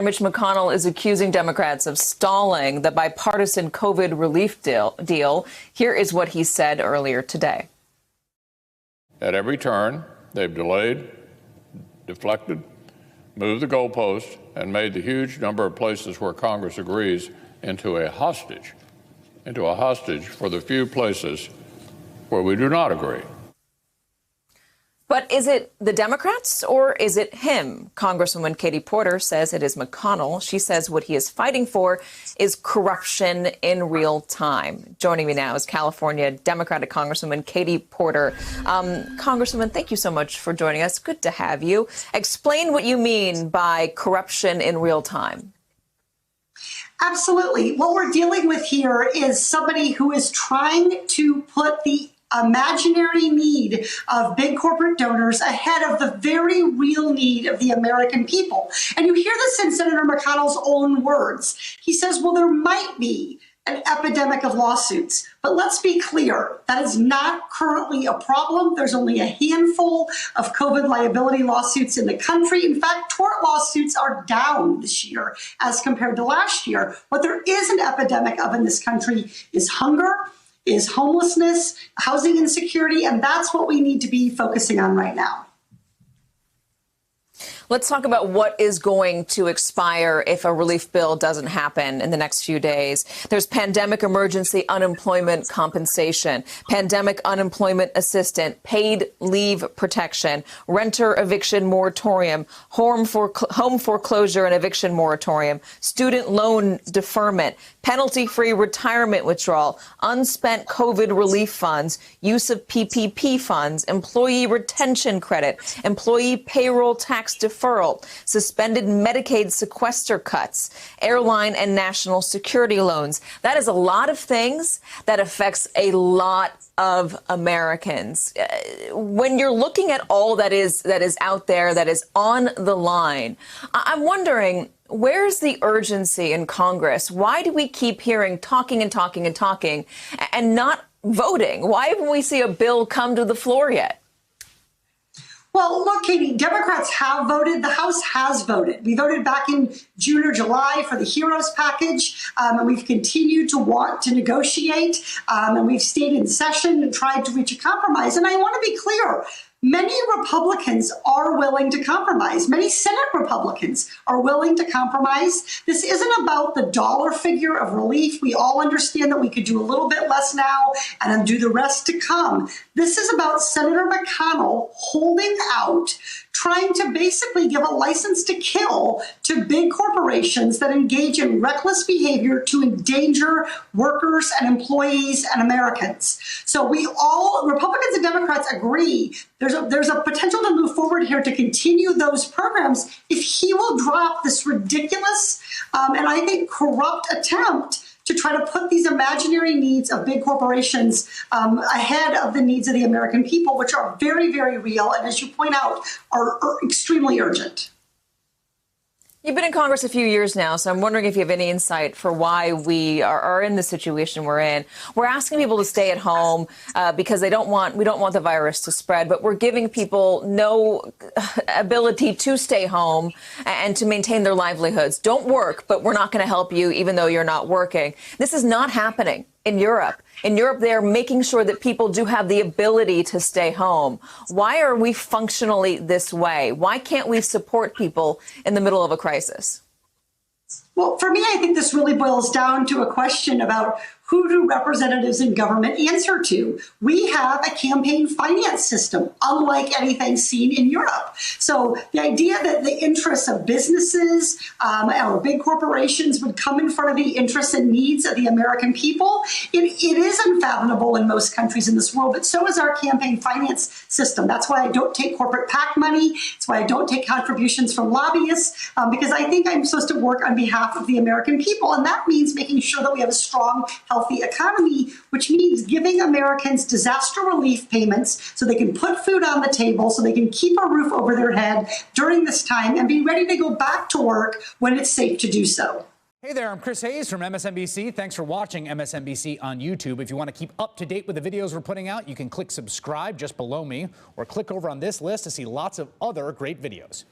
Mitch McConnell is accusing Democrats of stalling the bipartisan COVID relief deal. Here is what he said earlier today. At every turn, they've delayed, deflected, moved the goalpost, and made the huge number of places where Congress agrees into a hostage for the few places where we do not agree. But is it the Democrats or is it him? Congresswoman Katie Porter says it is McConnell. She says what he is fighting for is corruption in real time. Joining me now is California Democratic Congresswoman Katie Porter. Congresswoman, thank you so much for joining us. Good to have you. Explain what you mean by corruption in real time. Absolutely. What we're dealing with here is somebody who is trying to put the imaginary need of big corporate donors ahead of the very real need of the American people. And you hear this in Senator McConnell's own words. He says, well, there might be an epidemic of lawsuits. But let's be clear, that is not currently a problem. There's only a handful of COVID liability lawsuits in the country. In fact, tort lawsuits are down this year as compared to last year. What there is an epidemic of in this country is hunger, is homelessness, housing insecurity, and that's what we need to be focusing on right now. Let's talk about what is going to expire if a relief bill doesn't happen in the next few days. There's pandemic emergency unemployment compensation, pandemic unemployment assistance, paid leave protection, renter eviction moratorium, home foreclosure and eviction moratorium, student loan deferment, penalty-free retirement withdrawal, unspent COVID relief funds, use of PPP funds, employee retention credit, employee payroll tax deferral, suspended Medicaid sequester cuts, airline and national security loans. That is a lot of things that affects a lot of Americans. When you're looking at all that is out there, that is on the line, I'm wondering, where's the urgency in Congress? Why do we keep hearing talking and not voting? Why haven't we seen a bill come to the floor yet? Well, look, Katie, Democrats have voted. The House has voted. We voted back in June or July for the HEROES package, and we've continued to want to negotiate, and we've stayed in session and tried to reach a compromise. And I want to be clear. Many Republicans are willing to compromise. Many Senate Republicans are willing to compromise. This isn't about the dollar figure of relief. We all understand that we could do a little bit less now and then do the rest to come. This is about Senator McConnell holding out, trying to basically give a license to kill to big corporations that engage in reckless behavior to endanger workers and employees and Americans. So we all, Republicans and Democrats, agree there's a potential to move forward here to continue those programs if he will drop this ridiculous and I think corrupt attempt to try to put these imaginary needs of big corporations ahead of the needs of the American people, which are very, very real and, as you point out, are extremely urgent. You've been in Congress a few years now, so I'm wondering if you have any insight for why we are in the situation we're in. We're asking people to stay at home because we don't want the virus to spread, but we're giving people no ability to stay home and to maintain their livelihoods. Don't work, but we're not going to help you even though you're not working. This is not happening in Europe. In Europe, they're making sure that people do have the ability to stay home. Why are we functionally this way? Why can't we support people in the middle of a crisis? Well, for me, I think this really boils down to a question about who do representatives in government answer to? We have a campaign finance system, unlike anything seen in Europe. So the idea that the interests of businesses or big corporations would come in front of the interests and needs of the American people, it is unfathomable in most countries in this world, but so is our campaign finance system. That's why I don't take corporate PAC money. That's why I don't take contributions from lobbyists, because I think I'm supposed to work on behalf of the American people. And that means making sure that we have a strong, healthy economy, which means giving Americans disaster relief payments so they can put food on the table, so they can keep a roof over their head during this time and be ready to go back to work when it's safe to do so. Hey there, I'm Chris Hayes from MSNBC. Thanks for watching MSNBC on YouTube. If you want to keep up to date with the videos we're putting out, you can click subscribe just below me or click over on this list to see lots of other great videos.